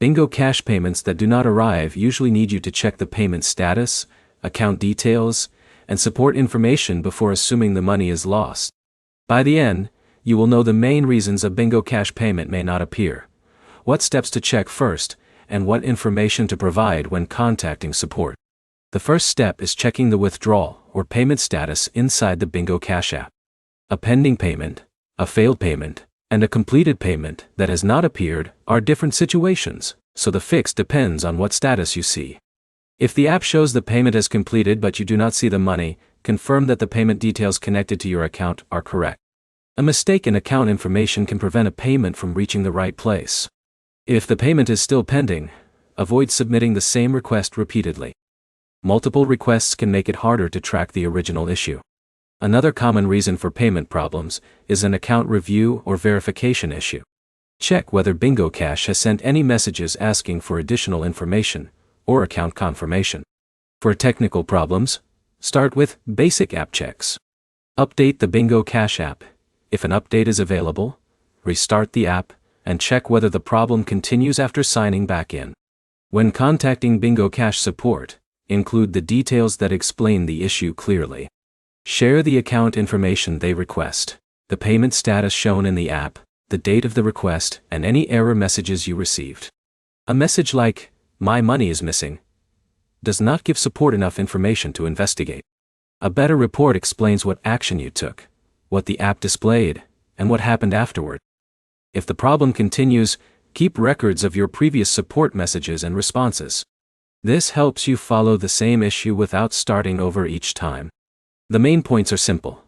Bingo Cash payments that do not arrive usually need you to check the payment status, account details, and support information before assuming the money is lost. By the end, you will know the main reasons a Bingo Cash payment may not appear, what steps to check first, and what information to provide when contacting support. The first step is checking the withdrawal or payment status inside the Bingo Cash app. A pending payment, a failed payment, and a completed payment that has not appeared are different situations, so the fix depends on what status you see. If the app shows the payment has completed but you do not see the money, confirm that the payment details connected to your account are correct. A mistake in account information can prevent a payment from reaching the right place. If the payment is still pending, avoid submitting the same request repeatedly. Multiple requests can make it harder to track the original issue. Another common reason for payment problems is an account review or verification issue. Check whether Bingo Cash has sent any messages asking for additional information or account confirmation. For technical problems, start with basic app checks. Update the Bingo Cash app. If an update is available, restart the app and check whether the problem continues after signing back in. When contacting Bingo Cash support, include the details that explain the issue clearly. Share the account information they request, the payment status shown in the app, the date of the request, and any error messages you received. A message like, "My money is missing," does not give support enough information to investigate. A better report explains what action you took, what the app displayed, and what happened afterward. If the problem continues, keep records of your previous support messages and responses. This helps you follow the same issue without starting over each time. The main points are simple.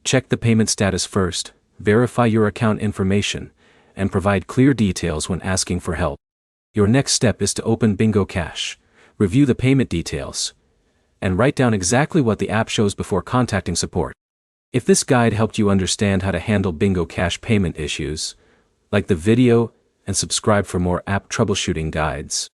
Check the payment status first, verify your account information, and provide clear details when asking for help. Your next step is to open Bingo Cash, review the payment details, and write down exactly what the app shows before contacting support. If this guide helped you understand how to handle Bingo Cash payment issues, like the video and subscribe for more app troubleshooting guides.